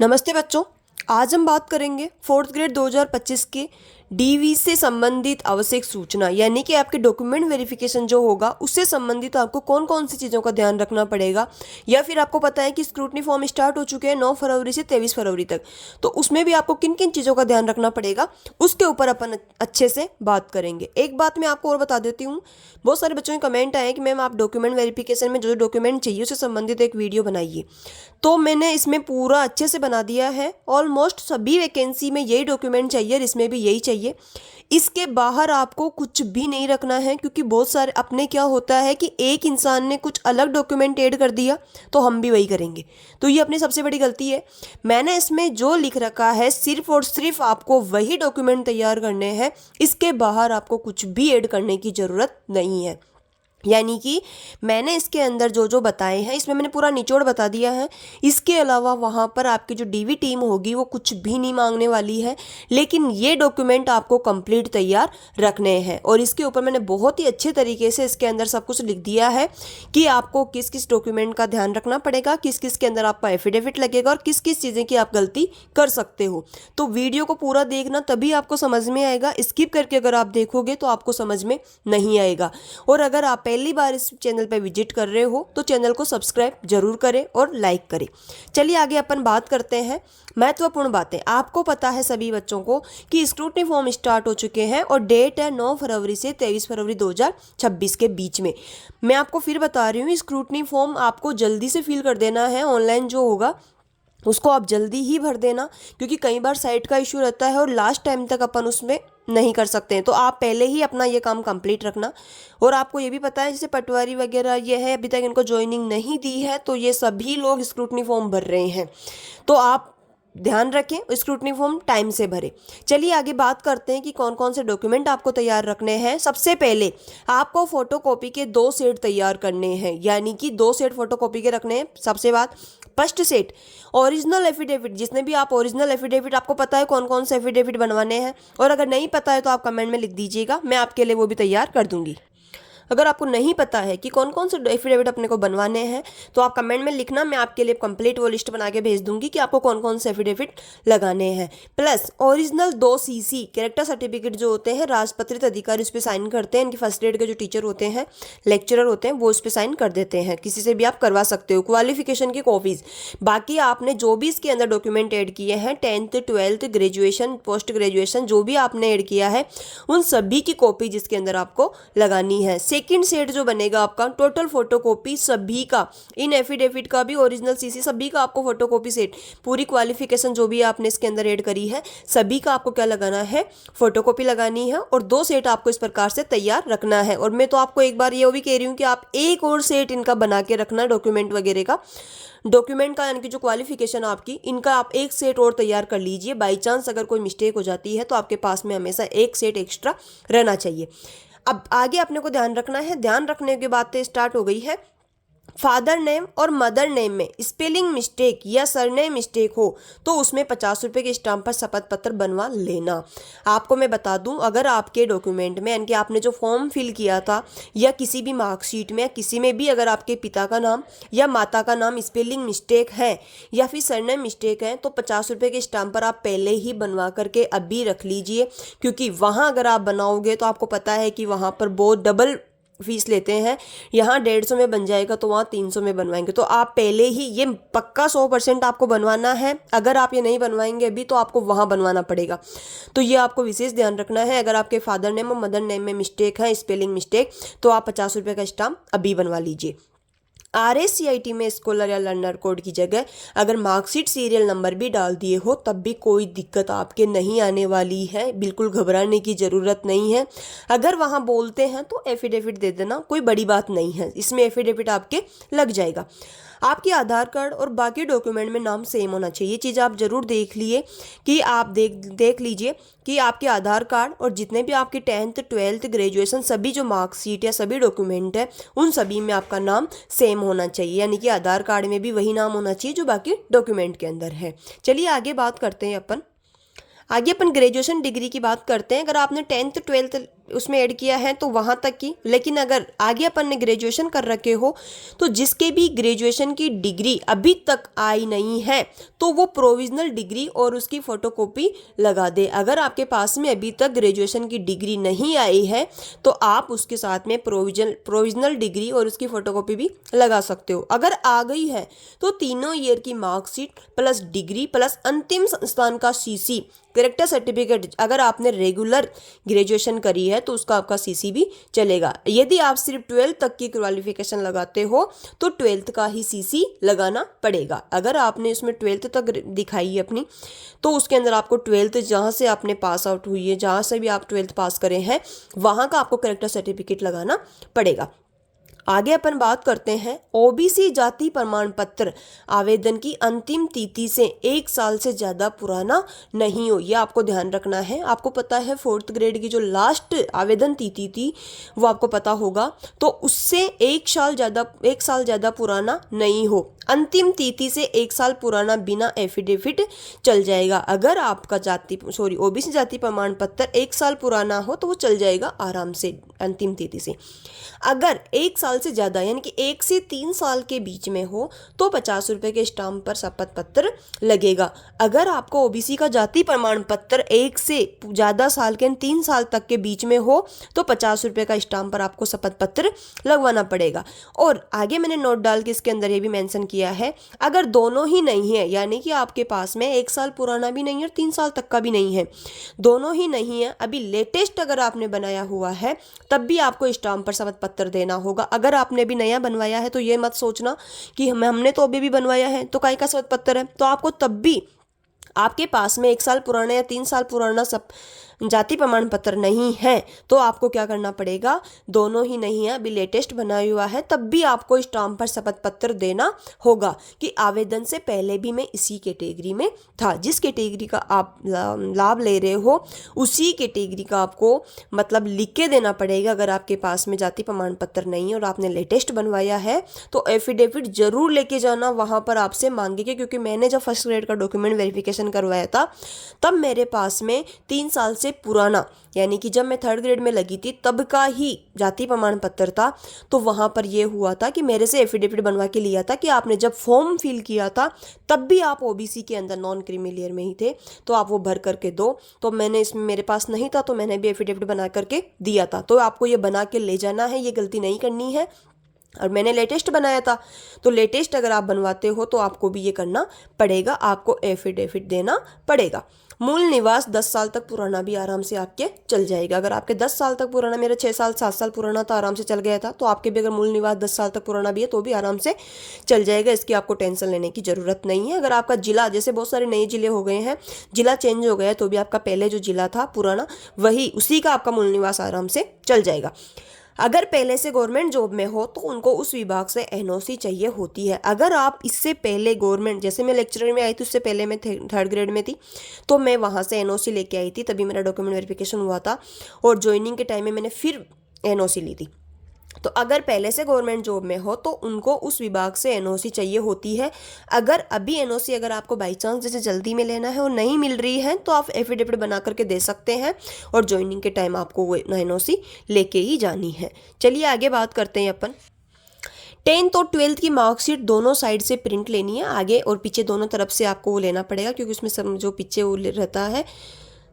नमस्ते बच्चों। आज हम बात करेंगे फोर्थ ग्रेड 2025 के डीवी से संबंधित आवश्यक सूचना यानी कि आपके डॉक्यूमेंट वेरिफिकेशन जो होगा उससे संबंधित आपको कौन कौन सी चीज़ों का ध्यान रखना पड़ेगा। या फिर आपको पता है कि स्क्रूटनी फॉर्म स्टार्ट हो चुके हैं 9 फरवरी से 23 फरवरी तक, तो उसमें भी आपको किन किन चीज़ों का ध्यान रखना पड़ेगा उसके ऊपर अपन अच्छे से बात करेंगे। एक बात मैं आपको और बता देती हूँ, बहुत सारे बच्चों के कमेंट आए कि मैम आप डॉक्यूमेंट वेरिफिकेशन में जो डॉक्यूमेंट चाहिए उससे संबंधित एक वीडियो बनाइए, तो मैंने इसमें पूरा अच्छे से बना दिया है। ऑलमोस्ट सभी वैकेंसी में यही डॉक्यूमेंट चाहिए और इसमें भी यही चाहिए। इसके बाहर आपको कुछ भी नहीं रखना है, क्योंकि बहुत सारे अपने क्या होता है कि एक इंसान ने कुछ अलग डॉक्यूमेंट ऐड कर दिया तो हम भी वही करेंगे, तो ये अपनी सबसे बड़ी गलती है। मैंने इसमें जो लिख रखा है सिर्फ और सिर्फ आपको वही डॉक्यूमेंट तैयार करने हैं, इसके बाहर आपको कुछ भी ऐड करने की ज़रूरत नहीं है। यानी कि मैंने इसके अंदर जो जो बताए हैं इसमें मैंने पूरा निचोड़ बता दिया है। इसके अलावा वहाँ पर आपकी जो डीवी टीम होगी वो कुछ भी नहीं मांगने वाली है, लेकिन ये डॉक्यूमेंट आपको कंप्लीट तैयार रखने हैं। और इसके ऊपर मैंने बहुत ही अच्छे तरीके से इसके अंदर सब कुछ लिख दिया है कि आपको किस किस डॉक्यूमेंट का ध्यान रखना पड़ेगा, किस किस के अंदर आपका एफिडेविट लगेगा और किस किस चीज़ें की आप गलती कर सकते हो। तो वीडियो को पूरा देखना, तभी आपको समझ में आएगा। स्किप करके अगर आप देखोगे तो आपको समझ में नहीं आएगा। और अगर आप पहली बार इस चैनल पर विजिट कर रहे हो तो चैनल को सब्सक्राइब जरूर करें और लाइक करें। चलिए आगे अपन बात करते हैं महत्वपूर्ण बातें। आपको पता है सभी बच्चों को कि स्क्रूटनी फॉर्म स्टार्ट हो चुके हैं और डेट है 9 फरवरी से 23 फरवरी 2026 के बीच में। मैं आपको फिर बता रही हूँ, स्क्रूटनी फॉर्म आपको जल्दी से फिल कर देना है। ऑनलाइन जो होगा उसको आप जल्दी ही भर देना, क्योंकि कई बार साइट का इशू रहता है और लास्ट टाइम तक अपन उसमें नहीं कर सकते हैं। तो आप पहले ही अपना ये काम कंप्लीट रखना। और आपको ये भी पता है जैसे पटवारी वगैरह ये है, अभी तक इनको ज्वाइनिंग नहीं दी है, तो ये सभी लोग स्क्रूटनी फॉर्म भर रहे हैं, तो आप ध्यान रखें स्क्रूटनी फॉर्म टाइम से भरें। चलिए आगे बात करते हैं कि कौन कौन से डॉक्यूमेंट आपको तैयार रखने हैं। सबसे पहले आपको फोटोकॉपी के 2 सेट तैयार करने हैं, यानी कि 2 सेट फोटोकॉपी के रखने हैं। सबसे बात फर्स्ट सेट ओरिजिनल एफिडेविट, जिसने भी आप ओरिजिनल एफिडेविट, आपको पता है कौन कौन से एफिडेविट बनवाने हैं, और अगर नहीं पता है तो आप कमेंट में लिख दीजिएगा, मैं आपके लिए वो भी तैयार कर दूंगी। अगर आपको नहीं पता है कि कौन कौन से एफिडेविट अपने को बनवाने हैं तो आप कमेंट में लिखना, मैं आपके लिए कंप्लीट वो लिस्ट बना के भेज दूंगी कि आपको कौन कौन से एफिडेविट लगाने हैं। Plus original 2 CC character certificate जो होते हैं, राजपत्रित अधिकारी उस पर साइन करते हैं। इनके फर्स्ट ग्रेड के जो टीचर होते हैं, लेक्चरर होते हैं, वो उस पर साइन कर देते हैं। किसी से भी आप करवा सकते हो। क्वालिफिकेशन की कॉपीज, बाकी आपने जो भी इसके अंदर डॉक्यूमेंट ऐड किए हैं, 10th 12th graduation post graduation जो भी आपने ऐड किया है, उन सभी की कॉपी जिसके अंदर आपको लगानी है। सेकंड सेट जो बनेगा आपका टोटल फोटोकॉपी सभी का, इन एफिडेविट का भी, ओरिजिनल सीसी सभी का आपको फोटोकॉपी सेट, पूरी क्वालिफिकेशन जो भी आपने इसके अंदर ऐड करी है सभी का आपको क्या लगाना है, फोटोकॉपी लगानी है। और 2 सेट आपको इस प्रकार से तैयार रखना है। और मैं तो आपको एक बार ये भी कह रही हूँ कि आप एक और सेट इनका बना के रखना, डॉक्यूमेंट वगैरह का, डॉक्यूमेंट का यानी कि जो क्वालिफिकेशन आपकी, इनका आप एक सेट और तैयार कर लीजिए। बाई चांस अगर कोई मिस्टेक हो जाती है तो आपके पास में हमेशा एक सेट एक्स्ट्रा रहना चाहिए। अब आगे अपने को ध्यान रखना है। ध्यान रखने की बातें स्टार्ट हो गई है। फादर नेम और मदर नेम में स्पेलिंग मिस्टेक या सरनेम मिस्टेक हो तो उसमें 50 रुपये के स्टाम्प पर शपथ पत्र बनवा लेना। आपको मैं बता दूं, अगर आपके डॉक्यूमेंट में यानी कि आपने जो फॉर्म फिल किया था या किसी भी मार्कशीट में या किसी में भी अगर आपके पिता का नाम या माता का नाम स्पेलिंग मिस्टेक है या फिर सरनेम मिस्टेक है तो 50 रुपये के स्टाम्प पर आप पहले ही बनवा करके अभी रख लीजिए, क्योंकि वहाँ अगर आप बनाओगे तो आपको पता है कि वहाँ पर बहुत डबल फीस लेते हैं। यहाँ 150 में बन जाएगा तो वहाँ 300 में बनवाएंगे। तो आप पहले ही ये पक्का 100% आपको बनवाना है। अगर आप ये नहीं बनवाएंगे अभी तो आपको वहाँ बनवाना पड़ेगा। तो ये आपको विशेष ध्यान रखना है। अगर आपके फादर नेम और मदर नेम में मिस्टेक है, स्पेलिंग मिस्टेक, तो आप 50 रुपये का स्टाम्प अभी बनवा लीजिए। RACIT में स्कॉलर या लर्नर कोड की जगह अगर मार्कशीट सीरियल नंबर भी डाल दिए हो तब भी कोई दिक्कत आपके नहीं आने वाली है। बिल्कुल घबराने की ज़रूरत नहीं है। अगर वहाँ बोलते हैं तो एफिडेविट दे देना, कोई बड़ी बात नहीं है, इसमें एफिडेविट आपके लग जाएगा। आपके आधार कार्ड और बाकी डॉक्यूमेंट में नाम सेम होना चाहिए। ये चीज़ आप ज़रूर देख लिए कि आप देख लीजिए कि आपके आधार कार्ड और जितने भी आपके 10th 12th ग्रेजुएशन सभी जो मार्कशीट या सभी डॉक्यूमेंट है उन सभी में आपका नाम सेम होना चाहिए। यानी कि आधार कार्ड में भी वही नाम होना चाहिए जो बाकी डॉक्यूमेंट के अंदर है। चलिए आगे बात करते हैं अपन ग्रेजुएशन डिग्री की बात करते हैं। अगर आपने 10th 12th उसमें ऐड किया है तो वहाँ तक की। लेकिन अगर आगे अपन ने ग्रेजुएशन कर रखे हो तो जिसके भी ग्रेजुएशन की डिग्री अभी तक आई नहीं है तो वो प्रोविजनल डिग्री और उसकी फ़ोटोकॉपी लगा दे। अगर आपके पास में अभी तक ग्रेजुएशन की डिग्री नहीं आई है तो आप उसके साथ में प्रोविजनल डिग्री और उसकी फ़ोटोकॉपी भी लगा सकते हो। अगर आ गई है तो तीनों ईयर की मार्कशीट प्लस डिग्री प्लस अंतिम संस्थान का सीसी कैरेक्टर सर्टिफिकेट, अगर आपने रेगुलर ग्रेजुएशन करी है तो उसका आपका सीसी भी चलेगा। यदि आप सिर्फ 12th तक की क्वालिफिकेशन लगाते हो तो 12th का ही सीसी लगाना पड़ेगा। अगर आपने इसमें 12th तक दिखाई है अपनी तो उसके अंदर आपको 12th जहाँ से आपने पास आउट हुई है, जहाँ से भी आप 12th पास करे हैं वहाँ का आपको कैरेक्टर सर्टिफिकेट लगाना पड़ेगा। आगे अपन बात करते हैं ओबीसी जाति प्रमाण पत्र आवेदन की अंतिम तिथि से 1 साल से ज़्यादा पुराना नहीं हो। यह आपको ध्यान रखना है। आपको पता है 4th ग्रेड की जो लास्ट आवेदन तिथि थी वो आपको पता होगा, तो उससे 1 साल ज़्यादा पुराना नहीं हो। अंतिम तिथि से 1 साल पुराना बिना एफिडेविट चल जाएगा। अगर आपका ओबीसी जाति प्रमाण पत्र 1 साल पुराना हो तो वो चल जाएगा आराम से अंतिम तिथि से। अगर 1 साल से ज़्यादा यानी कि 1 से 3 साल के बीच में हो तो 50 रुपये के स्टाम्प पर शपथ पत्र लगेगा। अगर आपको ओबीसी का जाति प्रमाण पत्र 1 से ज़्यादा साल के 3 साल तक के बीच में हो तो 50 रुपये का स्टाम्प पर आपको शपथ पत्र लगवाना पड़ेगा। और आगे मैंने नोट डाल के इसके अंदर ये भी मेंशन किया है, अगर दोनों ही नहीं है यानी कि आपके पास में 1 साल पुराना भी नहीं है और 3 साल तक का भी नहीं है, दोनों ही नहीं है, अभी लेटेस्ट अगर आपने बनाया हुआ है तब भी आपको स्टाम्प पर शपथ पत्र देना होगा। अगर आपने भी नया बनवाया है तो ये मत सोचना कि हमने तो अभी भी बनवाया है तो काहे का शपथ पत्र है, तो आपको तब भी आपके पास में 1 साल पुराना या 3 साल पुराना सब जाति प्रमाण पत्र नहीं है तो आपको क्या करना पड़ेगा, दोनों ही नहीं है अभी लेटेस्ट बनाया हुआ है तब भी आपको स्टाम्प पर शपथ पत्र देना होगा कि आवेदन से पहले भी मैं इसी कैटेगरी में था। जिस कैटेगरी का आप लाभ ले रहे हो उसी कैटेगरी का आपको मतलब लिख के देना पड़ेगा। अगर आपके पास में जाति प्रमाण पत्र नहीं है और आपने लेटेस्ट बनवाया है तो एफिडेविट जरूर लेके जाना, वहाँ पर आपसे मांगेंगे। क्योंकि मैंने जब फर्स्ट ग्रेड का डॉक्यूमेंट वेरिफिकेशन करवाया था तब मेरे पास में 3 साल से पुराना यानी कि जब मैं 3rd ग्रेड में लगी थी तब का ही जाति प्रमाण पत्र था। तो वहाँ पर यह हुआ था कि मेरे से एफिडेविट बनवा के लिया था कि आपने जब फॉर्म फिल किया था तब भी आप ओबीसी के अंदर नॉन क्रीमी में ही थे तो आप वो भर करके दो। तो मैंने इसमें मेरे पास नहीं था तो मैंने भी एफिडेविट बना करके दिया था। तो आपको ये बना के ले जाना है, ये गलती नहीं करनी है। और मैंने लेटेस्ट बनाया था तो लेटेस्ट अगर आप बनवाते हो तो आपको भी ये करना पड़ेगा, आपको एफिडेविट देना पड़ेगा। मूल निवास 10 साल तक पुराना भी आराम से आपके चल जाएगा। अगर आपके 10 साल तक पुराना, मेरा 6 साल 7 साल पुराना था आराम से चल गया था, तो आपके भी अगर मूल निवास 10 साल तक पुराना भी है तो भी आराम से चल जाएगा। इसकी आपको टेंशन लेने की ज़रूरत नहीं है। अगर आपका जिला, जैसे बहुत सारे नए जिले हो गए हैं, जिला चेंज हो गया तो भी आपका पहले जो जिला था पुराना वही उसी का आपका मूल निवास आराम से चल जाएगा। अगर पहले से गवर्नमेंट जॉब में हो तो उनको उस विभाग से एनओसी चाहिए होती है। अगर आप इससे पहले गवर्नमेंट, जैसे मैं लेक्चरर में आई थी उससे पहले मैं 3rd ग्रेड में थी तो मैं वहाँ से एनओसी लेके आई थी, तभी मेरा डॉक्यूमेंट वेरिफिकेशन हुआ था और ज्वाइनिंग के टाइम में मैंने फिर एनओसी ली थी। तो अगर पहले से गवर्नमेंट जॉब में हो तो उनको उस विभाग से एनओसी चाहिए होती है। अगर अभी एनओसी अगर आपको बाई चांस जैसे जल्दी में लेना है और नहीं मिल रही है तो आप एफिडेविट बना करके दे सकते हैं और ज्वाइनिंग के टाइम आपको वो एनओसी लेके ही जानी है। चलिए आगे बात करते हैं अपन। 10th और 12th की मार्कशीट दोनों साइड से प्रिंट लेनी है, आगे और पीछे दोनों तरफ से आपको वो लेना पड़ेगा क्योंकि उसमें सब जो पीछे वो रहता है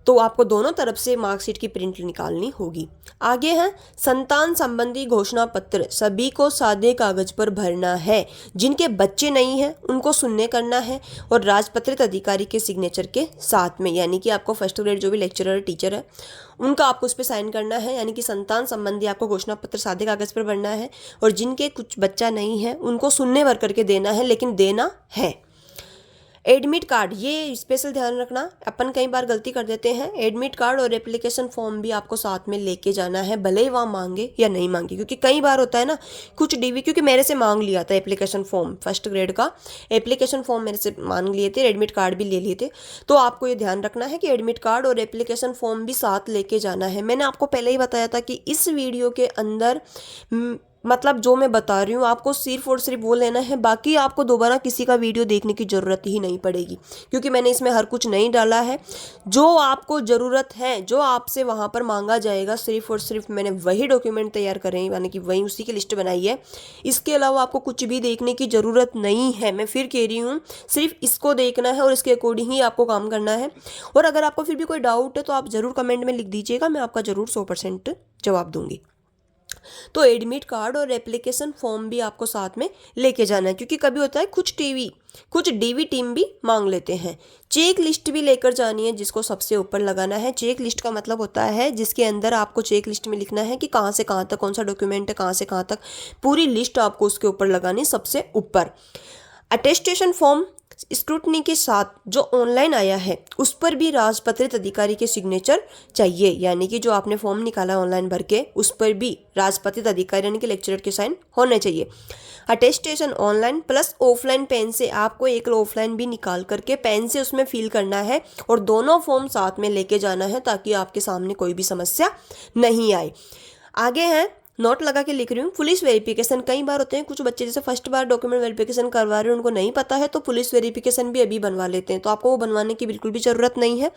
तो आपको दोनों तरफ से मार्कशीट की प्रिंट निकालनी होगी। आगे है संतान संबंधी घोषणा पत्र सभी को सादे कागज पर भरना है। जिनके बच्चे नहीं हैं उनको शून्य करना है और राजपत्रित अधिकारी के सिग्नेचर के साथ में, यानी कि आपको 1st ग्रेड जो भी लेक्चरर टीचर है उनका आपको उस पर साइन करना है। यानी कि संतान संबंधी आपको घोषणा पत्र सादे कागज पर भरना है और जिनके कुछ बच्चा नहीं है उनको शून्य भर करके देना है, लेकिन देना है। एडमिट कार्ड, ये स्पेशल ध्यान रखना, अपन कई बार गलती कर देते हैं। एडमिट कार्ड और एप्लीकेशन फॉर्म भी आपको साथ में लेके जाना है, भले ही वहाँ मांगे या नहीं मांगे। क्योंकि कई बार होता है ना कुछ डीवी, क्योंकि मेरे से मांग लिया था एप्लीकेशन फॉर्म, 1st ग्रेड का एप्लीकेशन फॉर्म मेरे से मांग लिए थे, एडमिट कार्ड भी ले लिए थे। तो आपको ये ध्यान रखना है कि एडमिट कार्ड और एप्लीकेशन फॉर्म भी साथ लेके जाना है। मैंने आपको पहले ही बताया था कि इस वीडियो के अंदर मतलब जो मैं बता रही हूँ आपको सिर्फ और सिर्फ वो लेना है, बाकी आपको दोबारा किसी का वीडियो देखने की ज़रूरत ही नहीं पड़ेगी, क्योंकि मैंने इसमें हर कुछ नहीं डाला है। जो आपको ज़रूरत है, जो आपसे वहाँ पर मांगा जाएगा, सिर्फ और सिर्फ मैंने वही डॉक्यूमेंट तैयार करे हैं, यानी कि वही उसी की लिस्ट बनाई है। इसके अलावा आपको कुछ भी देखने की ज़रूरत नहीं है। मैं फिर कह रही हूँ, सिर्फ इसको देखना है और इसके अकॉर्डिंग ही आपको काम करना है। और अगर आपको फिर भी कोई डाउट है तो आप ज़रूर कमेंट में लिख दीजिएगा, मैं आपका ज़रूर 100% जवाब दूंगी। तो एडमिट कार्ड और एप्लीकेशन फॉर्म भी आपको साथ में लेके जाना है, क्योंकि कभी होता है कुछ डीवी टीम भी मांग लेते हैं। चेक लिस्ट भी लेकर जानी है, जिसको सबसे ऊपर लगाना है। चेक लिस्ट का मतलब होता है जिसके अंदर आपको चेक लिस्ट में लिखना है कि कहाँ से कहाँ तक कौन सा डॉक्यूमेंट है, कहाँ से कहाँ तक पूरी लिस्ट आपको उसके ऊपर लगानी, सबसे ऊपर। अटेस्टेशन फॉर्म स्क्रूटनी के साथ जो ऑनलाइन आया है उस पर भी राजपत्रित अधिकारी के सिग्नेचर चाहिए, यानी कि जो आपने फॉर्म निकाला है ऑनलाइन भर के, उस पर भी राजपत्रित अधिकारी यानी कि लेक्चरर के साइन होने चाहिए। Attestation online plus offline pen से, आपको एक ऑफलाइन भी निकाल करके पेन से उसमें फिल करना है और दोनों फॉर्म साथ में लेके जाना है, ताकि आपके सामने कोई भी समस्या नहीं आए। आगे है, नोट लगा के लिख रही हूँ, पुलिस वेरिफिकेशन। कई बार होते हैं कुछ बच्चे जैसे फर्स्ट बार डॉक्यूमेंट वेरिफिकेशन करवा रहे हैं, उनको नहीं पता है तो पुलिस वेरिफिकेशन भी अभी बनवा लेते हैं, तो आपको वो बनवाने की बिल्कुल भी ज़रूरत नहीं है।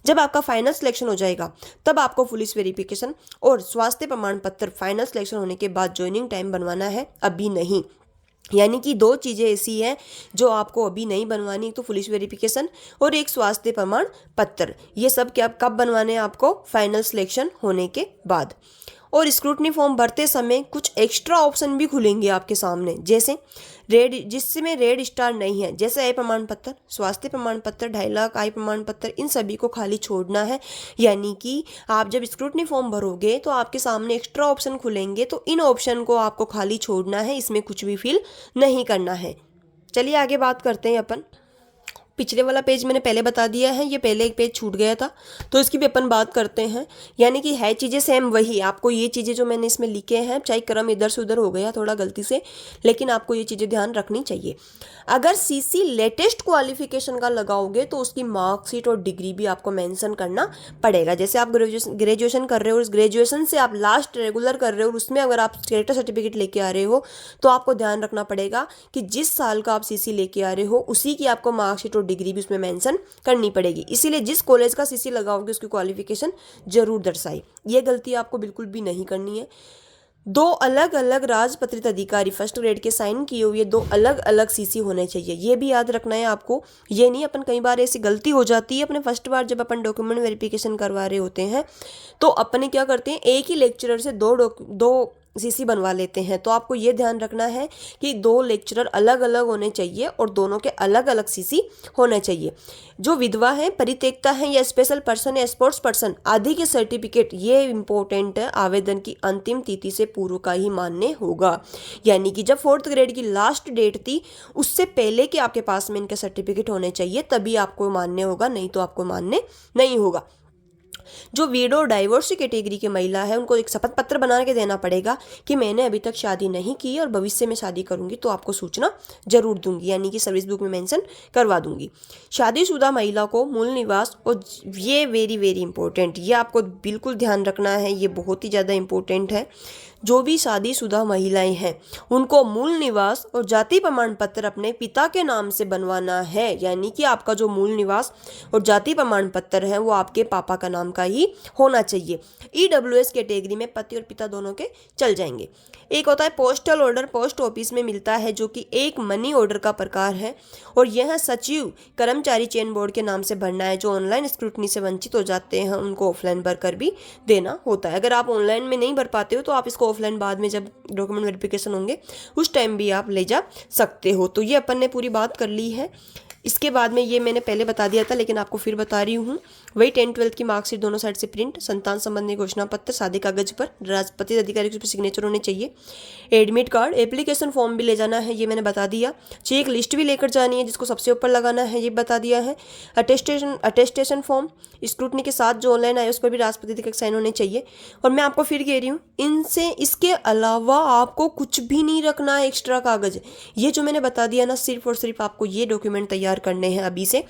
जब आपका फाइनल सिलेक्शन हो जाएगा तब आपको पुलिस वेरिफिकेशन और स्वास्थ्य प्रमाण पत्र फाइनल सिलेक्शन होने के बाद ज्वाइनिंग टाइम बनवाना है, अभी नहीं। यानी कि दो चीज़ें ऐसी हैं जो आपको अभी नहीं बनवानी, एक तो पुलिस वेरिफिकेशन और एक स्वास्थ्य प्रमाण पत्र। ये सब क्या कब बनवाने हैं आपको? फाइनल सिलेक्शन होने के बाद। और स्क्रूटनी फॉर्म भरते समय कुछ एक्स्ट्रा ऑप्शन भी खुलेंगे आपके सामने, जैसे जिसमें रेड स्टार नहीं है, जैसे आय प्रमाण पत्र, स्वास्थ्य प्रमाण पत्र, 2.5 लाख आय प्रमाण पत्र, इन सभी को खाली छोड़ना है। यानी कि आप जब स्क्रूटनी फॉर्म भरोगे तो आपके सामने एक्स्ट्रा ऑप्शन खुलेंगे, तो इन ऑप्शन को आपको खाली छोड़ना है, इसमें कुछ भी फिल नहीं करना है। चलिए आगे बात करते हैं अपन। पिछले वाला पेज मैंने पहले बता दिया है, ये पहले एक पेज छूट गया था, तो इसकी भी अपन बात करते हैं। यानी कि है चीज़ें सेम वही, आपको ये चीज़ें जो मैंने इसमें लिखे हैं, चाहे क्रम इधर से उधर हो गया थोड़ा गलती से, लेकिन आपको ये चीज़ें ध्यान रखनी चाहिए। अगर सीसी लेटेस्ट क्वालिफिकेशन का लगाओगे तो उसकी मार्कशीट और डिग्री भी आपको मेंशन करना पड़ेगा। जैसे आप ग्रेजुएशन कर रहे हो और उस ग्रेजुएशन से आप लास्ट रेगुलर कर रहे हो और उसमें अगर आप कैरेक्टर सर्टिफिकेट लेके आ रहे हो तो आपको ध्यान रखना पड़ेगा कि जिस साल का आप सीसी लेके आ रहे हो उसी की आपको मार्कशीट और डिग्री भी उसमें मेंशन करनी पड़ेगी। इसीलिए जिस कॉलेज का सीसी लगाओगे उसकी क्वालिफिकेशन जरूर दर्शाए। ये गलती आपको बिल्कुल भी नहीं करनी है। दो अलग अलग राजपत्रित अधिकारी फर्स्ट ग्रेड के साइन किए हुए दो अलग अलग सीसी होने चाहिए, ये भी याद रखना है आपको। ये नहीं, अपन कई बार ऐसी गलती हो जाती है अपने फर्स्ट बार जब अपन डॉक्यूमेंट वेरिफिकेशन करवा रहे होते हैं तो अपने क्या करते हैं, एक ही लेक्चरर से दो सीसी बनवा लेते हैं। तो आपको ये ध्यान रखना है कि दो लेक्चरर अलग अलग होने चाहिए और दोनों के अलग अलग सीसी होने चाहिए। जो विधवा है, परित्यक्ता है या स्पेशल पर्सन या स्पोर्ट्स पर्सन आदि के सर्टिफिकेट, ये इंपॉर्टेंट है, आवेदन की अंतिम तिथि से पूर्व का ही मान्य होगा। यानी कि जब 4th ग्रेड की लास्ट डेट थी उससे पहले के आपके पास में इनके सर्टिफिकेट होने चाहिए, तभी आपको मान्य होगा, नहीं तो आपको मान्य नहीं होगा। जो वीडो डाइवोर्स कैटेगरी की महिला है उनको एक शपथ पत्र बना के देना पड़ेगा कि मैंने अभी तक शादी नहीं की और भविष्य में शादी करूंगी तो आपको सूचना जरूर दूंगी, यानी कि सर्विस बुक में मेंशन करवा दूंगी। शादीशुदा महिला को मूल निवास, और ये वेरी वेरी इंपॉर्टेंट, ये आपको बिल्कुल ध्यान रखना है, ये बहुत ही ज़्यादा इंपॉर्टेंट है। जो भी शादीशुदा महिलाएं हैं उनको मूल निवास और जाति प्रमाण पत्र अपने पिता के नाम से बनवाना है। यानी कि आपका जो मूल निवास और जाति प्रमाण पत्र है वो आपके पापा का नाम का ही होना चाहिए। EWS कैटेगरी में पति और पिता दोनों के चल जाएंगे। एक होता है पोस्टल ऑर्डर, पोस्ट ऑफिस में मिलता है, जो कि एक मनी ऑर्डर का प्रकार है और यह सचिव कर्मचारी चयन बोर्ड के नाम से भरना है। जो ऑनलाइन स्क्रूटनी से वंचित हो जाते हैं उनको ऑफलाइन भर कर भी देना होता है। अगर आप ऑनलाइन में नहीं भर पाते हो तो आप इसको ऑफलाइन बाद में जब डॉक्यूमेंट वेरिफिकेशन होंगे उस टाइम भी आप ले जा सकते हो। तो ये अपन ने पूरी बात कर ली है। इसके बाद में ये मैंने पहले बता दिया था लेकिन आपको फिर बता रही हूँ, वही 10th 12th की मार्कशीट दोनों साइड से प्रिंट, संतान संबंधी घोषणा पत्र सादे कागज पर, राजपत्रित अधिकारी के सिग्नेचर होने चाहिए। एडमिट कार्ड, एप्लीकेशन फॉर्म भी ले जाना है, ये मैंने बता दिया। चेक लिस्ट भी लेकर जानी है जिसको सबसे ऊपर लगाना है, ये बता दिया है। अटेस्टेशन फॉर्म स्क्रूटनी के साथ जो ऑनलाइन आया उस पर भी राष्ट्रपति का साइन होने चाहिए। और मैं आपको फिर कह रही हूँ, इनसे इसके अलावा आपको कुछ भी नहीं रखना है एक्स्ट्रा कागज। ये जो मैंने बता दिया ना, सिर्फ और सिर्फ आपको ये डॉक्यूमेंट तैयार करने हैं अभी से।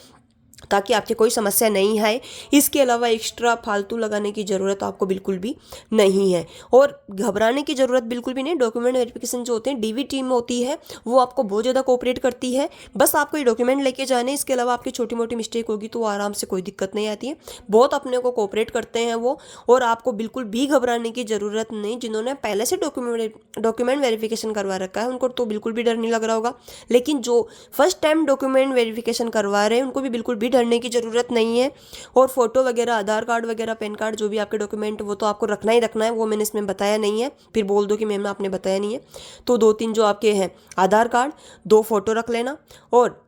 ताकि आपकी कोई समस्या नहीं आए। इसके अलावा एक्स्ट्रा फालतू लगाने की ज़रूरत आपको बिल्कुल भी नहीं है और घबराने की ज़रूरत बिल्कुल भी नहीं। डॉक्यूमेंट वेरिफिकेशन जो होते हैं डीवी टीम होती है वो आपको बहुत ज़्यादा कोऑपरेट करती है। बस आपको ये डॉक्यूमेंट लेके जाने, इसके अलावा आपकी छोटी मोटी मिस्टेक होगी तो आराम से, कोई दिक्कत नहीं आती है। बहुत अपने को कोऑपरेट करते हैं वो, और आपको बिल्कुल भी घबराने की ज़रूरत नहीं। जिन्होंने पहले से डॉक्यूमेंट वेरिफिकेशन करवा रखा है उनको तो बिल्कुल भी डर नहीं लग रहा होगा, लेकिन जो फर्स्ट टाइम डॉक्यूमेंट वेरिफिकेशन करवा रहे हैं उनको भी बिल्कुल भी डरने की ज़रूरत नहीं है। और फोटो वगैरह, आधार कार्ड वगैरह, पैन कार्ड, जो भी आपके डॉक्यूमेंट वो तो आपको रखना ही रखना है। वो मैंने इसमें बताया नहीं है, फिर बोल दो कि मैम आपने बताया नहीं है। तो 2-3 जो आपके हैं आधार कार्ड, 2 फोटो रख लेना। और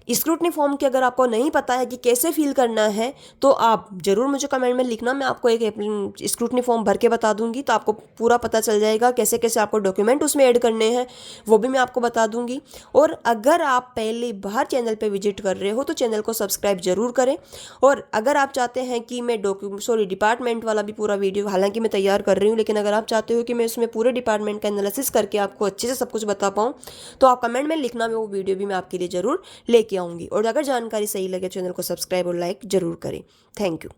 स्क्रूटनी फॉर्म की अगर आपको नहीं पता है कि कैसे फिल करना है तो आप ज़रूर मुझे कमेंट में लिखना, मैं आपको एक स्क्रूटनी फॉर्म भर के बता दूंगी, तो आपको पूरा पता चल जाएगा कैसे कैसे आपको डॉक्यूमेंट उसमें ऐड करने हैं, वो भी मैं आपको बता दूंगी। और अगर आप पहली बार चैनल पे विजिट कर रहे हो तो चैनल को सब्सक्राइब जरूर करें। और अगर आप चाहते हैं कि मैं डिपार्टमेंट वाला भी पूरा वीडियो, हालांकि मैं तैयार कर रही हूँ, लेकिन अगर आप चाहते हो कि मैं उसमें पूरे डिपार्टमेंट का एनालिसिस करके आपको अच्छे से सब कुछ बता पाऊँ तो आप कमेंट में लिखना, मैं वो वीडियो भी मैं आपके लिए ज़रूर लेके आऊँगी। और अगर जानकारी सही लगे चैनल को सब्सक्राइब और लाइक जरूर करें। Thank you.